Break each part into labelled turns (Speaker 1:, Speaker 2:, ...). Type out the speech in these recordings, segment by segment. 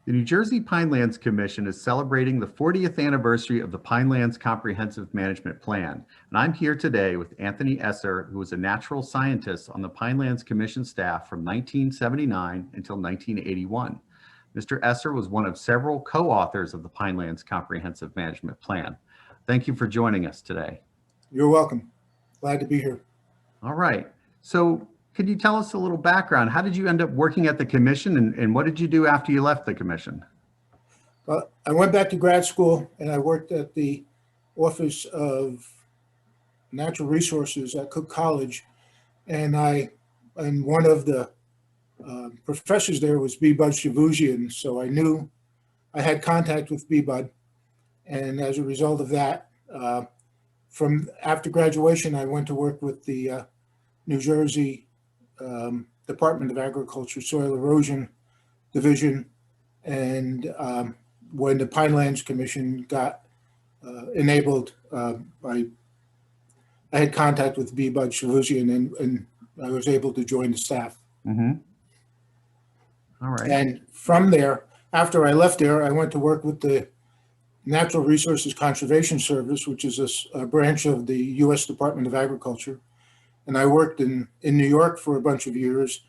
Speaker 1: The New Jersey Pinelands Commission is celebrating the 40th anniversary of the Pinelands Comprehensive Management Plan. And I'm here today with Anthony Esser, who was a natural scientist on the Pinelands Commission staff from 1979 until 1981. Mr. Esser was one of several co-authors of the Pinelands Comprehensive Management Plan. Thank you for joining us today.
Speaker 2: You're welcome. Glad to be here.
Speaker 1: All right. So could you tell us a little background? How did you end up working at the commission, and what did you do after you left the commission?
Speaker 2: Well, I went back to grad school and I worked at the Office of Natural Resources at Cook College. And one of the professors there was B. Bud Shavuzian. So I knew I had contact with B. Bud. And as a result of that, from after graduation, I went to work with the New Jersey Department of Agriculture Soil Erosion Division, and when the Pinelands Commission got enabled, I had contact with B. Bud Shavuzian, and I was able to join the staff.
Speaker 1: Mm-hmm. All right.
Speaker 2: And from there, after I left there, I went to work with the Natural Resources Conservation Service, which is a branch of the U.S. Department of Agriculture. And I worked in New York for a bunch of years,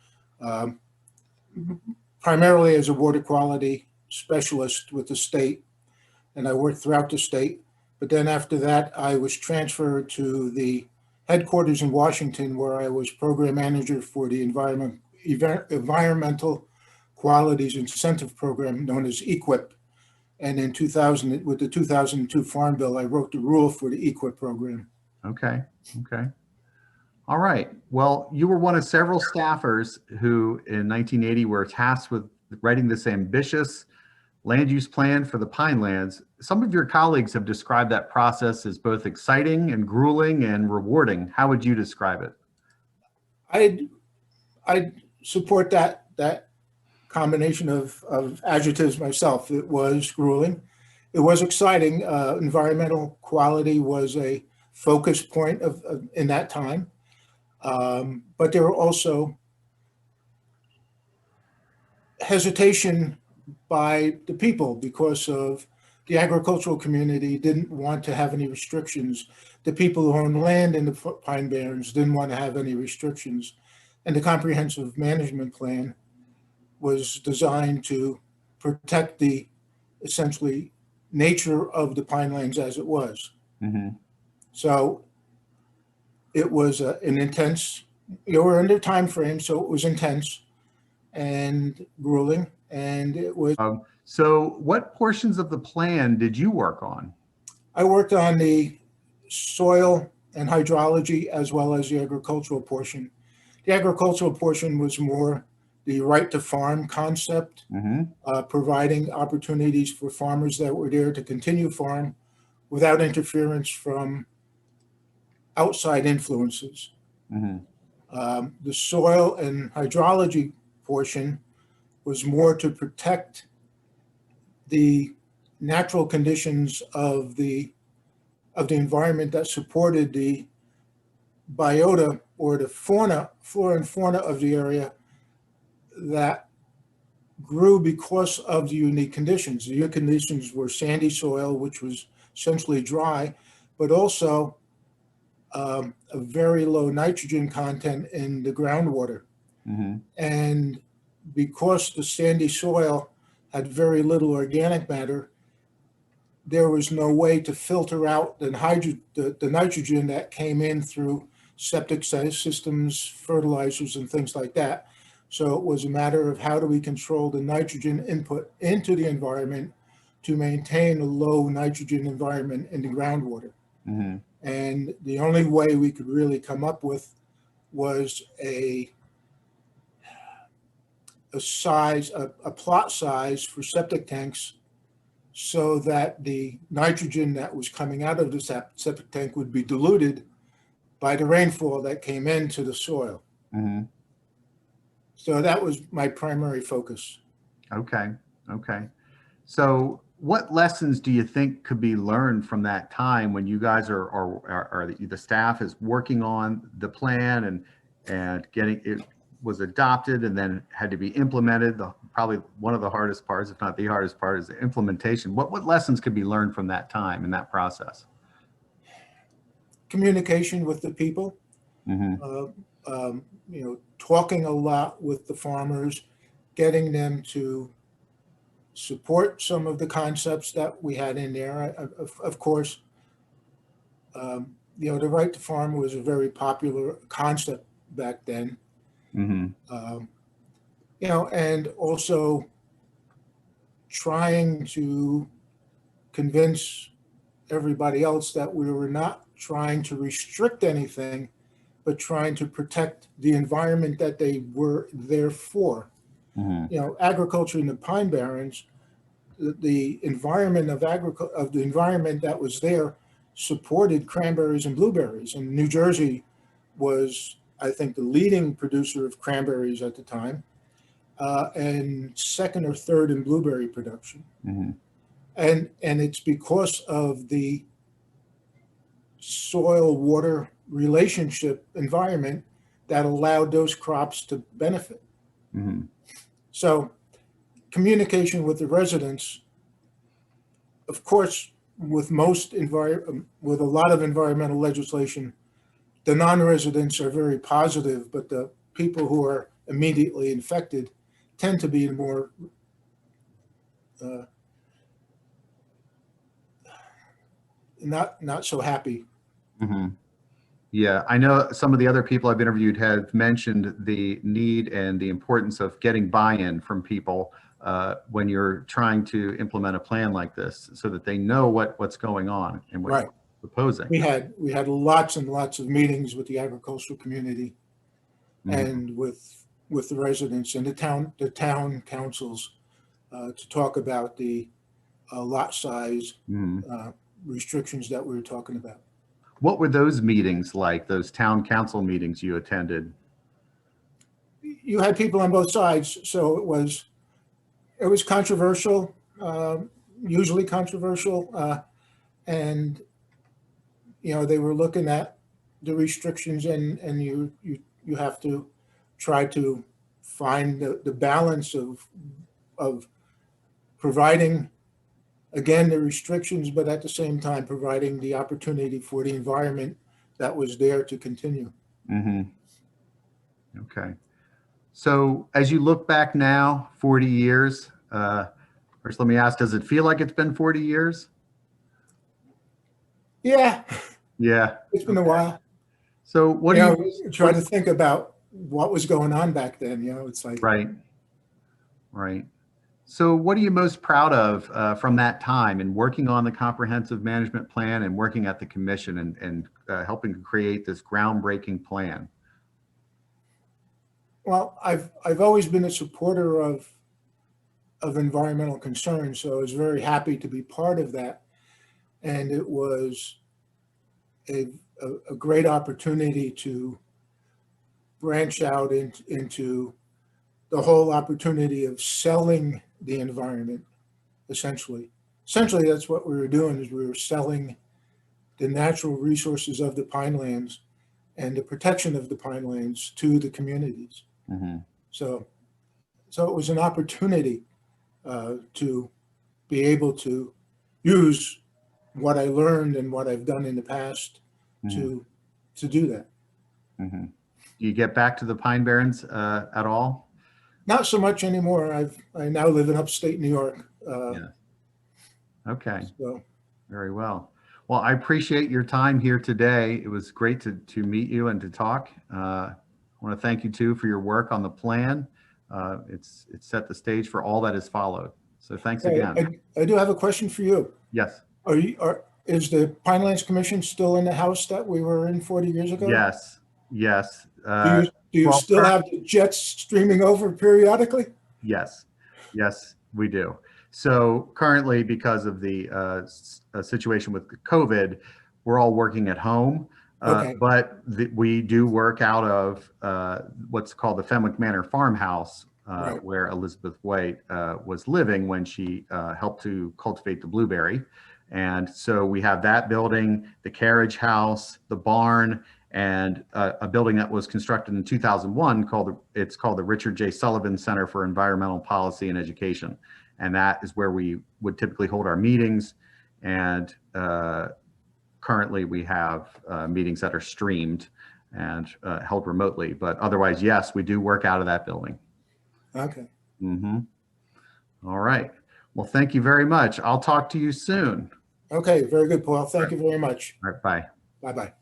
Speaker 2: primarily as a water quality specialist with the state. And I worked throughout the state. But then after that, I was transferred to the headquarters in Washington, where I was program manager for the Environmental Qualities Incentive Program, known as EQIP. And in 2000, with the 2002 Farm Bill, I wrote the rule for the EQIP program.
Speaker 1: Okay. All right. Well, you were one of several staffers who in 1980 were tasked with writing this ambitious land use plan for the Pinelands. Some of your colleagues have described that process as both exciting and grueling and rewarding. How would you describe it?
Speaker 2: I'd support that combination of adjectives myself. It was grueling. It was exciting. Environmental quality was a focus point in that time. But there were also hesitation by the people because of the agricultural community didn't want to have any restrictions. The people who owned land in the Pine Barrens didn't want to have any restrictions. And the comprehensive management plan was designed to protect the essentially nature of the Pinelands as it was.
Speaker 1: Mm-hmm.
Speaker 2: So it was an intense, you were under time frame, so it was intense and grueling, and it was.
Speaker 1: So what portions of the plan did you work on?
Speaker 2: I worked on the soil and hydrology as well as the agricultural portion. The agricultural portion was more the right to farm concept,
Speaker 1: mm-hmm.
Speaker 2: Providing opportunities for farmers that were there to continue farm without interference from outside influences.
Speaker 1: Mm-hmm.
Speaker 2: The soil and hydrology portion was more to protect the natural conditions of the environment that supported the biota or the flora and fauna of the area that grew because of the unique conditions. The unique conditions were sandy soil, which was essentially dry, but also a very low nitrogen content in the groundwater.
Speaker 1: Mm-hmm.
Speaker 2: And because the sandy soil had very little organic matter, there was no way to filter out the nitrogen that came in through septic systems, fertilizers, and things like that. So it was a matter of how do we control the nitrogen input into the environment to maintain a low nitrogen environment in the groundwater.
Speaker 1: Mm-hmm.
Speaker 2: And the only way we could really come up with was a plot size for septic tanks so that the nitrogen that was coming out of the septic tank would be diluted by the rainfall that came into the soil.
Speaker 1: Mm-hmm.
Speaker 2: So that was my primary focus.
Speaker 1: Okay. So what lessons do you think could be learned from that time when you guys are the staff is working on the plan and getting it was adopted and then had to be implemented, the probably one of the hardest parts, if not the hardest part, is the implementation. What lessons could be learned from that time and that process?
Speaker 2: Communication with the people,
Speaker 1: Mm-hmm.
Speaker 2: talking a lot with the farmers, getting them to support some of the concepts that we had in there. Of course, the right to farm was a very popular concept back then.
Speaker 1: Mm-hmm.
Speaker 2: And also trying to convince everybody else that we were not trying to restrict anything, but trying to protect the environment that they were there for.
Speaker 1: Mm-hmm.
Speaker 2: Agriculture in the Pine Barrens, the environment of the environment that was there supported cranberries and blueberries. And New Jersey was, I think, the leading producer of cranberries at the time, and second or third in blueberry production.
Speaker 1: Mm-hmm.
Speaker 2: And it's because of the soil-water relationship environment that allowed those crops to benefit.
Speaker 1: Mm-hmm.
Speaker 2: So communication with the residents, of course, with with a lot of environmental legislation, the non-residents are very positive, but the people who are immediately infected tend to be more not so happy.
Speaker 1: Mm-hmm. Yeah, I know some of the other people I've interviewed have mentioned the need and the importance of getting buy-in from people when you're trying to implement a plan like this, so that they know what's going on and what you're proposing.
Speaker 2: We had lots and lots of meetings with the agricultural community, mm-hmm. and with the residents and the town councils to talk about the lot size, mm-hmm. Restrictions that we were talking about.
Speaker 1: What were those meetings like, those town council meetings you attended?
Speaker 2: You had people on both sides, so it was controversial, usually controversial, and they were looking at the restrictions, and you have to try to find the balance of providing, again, the restrictions, but at the same time providing the opportunity for the environment that was there to continue.
Speaker 1: Mm-hmm. Okay. So as you look back now, 40 years, first let me ask, does it feel like it's been 40 years?
Speaker 2: Yeah.
Speaker 1: Yeah.
Speaker 2: It's been a while.
Speaker 1: So what do you
Speaker 2: try to think about what was going on back then? It's like.
Speaker 1: Right. Right. So what are you most proud of from that time in working on the comprehensive management plan and working at the commission and helping to create this groundbreaking plan?
Speaker 2: Well, I've always been a supporter of environmental concerns, so I was very happy to be part of that. And it was a great opportunity to branch out into the whole opportunity of selling the environment, essentially. Essentially, that's what we were doing, is we were selling the natural resources of the Pinelands and the protection of the Pinelands to the communities. Mm-hmm. So it was an opportunity to be able to use what I learned and what I've done in the past, mm-hmm. to do that.
Speaker 1: Mm-hmm. Do you get back to the Pine Barrens at all?
Speaker 2: Not so much anymore. I now live in upstate New York.
Speaker 1: Yeah. Okay.
Speaker 2: So. Very
Speaker 1: well. Well, I appreciate your time here today. It was great to meet you and to talk. I want to thank you too for your work on the plan. It's set the stage for all that is followed. So thanks again.
Speaker 2: I do have a question for you.
Speaker 1: Yes.
Speaker 2: Is the Pinelands Commission still in the house that we were in 40 years ago?
Speaker 1: Yes. Yes.
Speaker 2: Do you still have the jets streaming over periodically?
Speaker 1: Yes. Yes, we do. So currently, because of the situation with COVID, we're all working at home. Okay. But we do work out of what's called the Fenwick Manor farmhouse, right. Where Elizabeth White was living when she helped to cultivate the blueberry. And so we have that building, the carriage house, the barn, and a building that was constructed in 2001 called the Richard J. Sullivan Center for Environmental Policy and Education. And that is where we would typically hold our meetings. And currently we have meetings that are streamed and held remotely. But otherwise, yes, we do work out of that building.
Speaker 2: Okay.
Speaker 1: All right. Well, thank you very much. I'll talk to you soon.
Speaker 2: Okay, very good, Paul. Thank you very much.
Speaker 1: All right, bye.
Speaker 2: Bye-bye.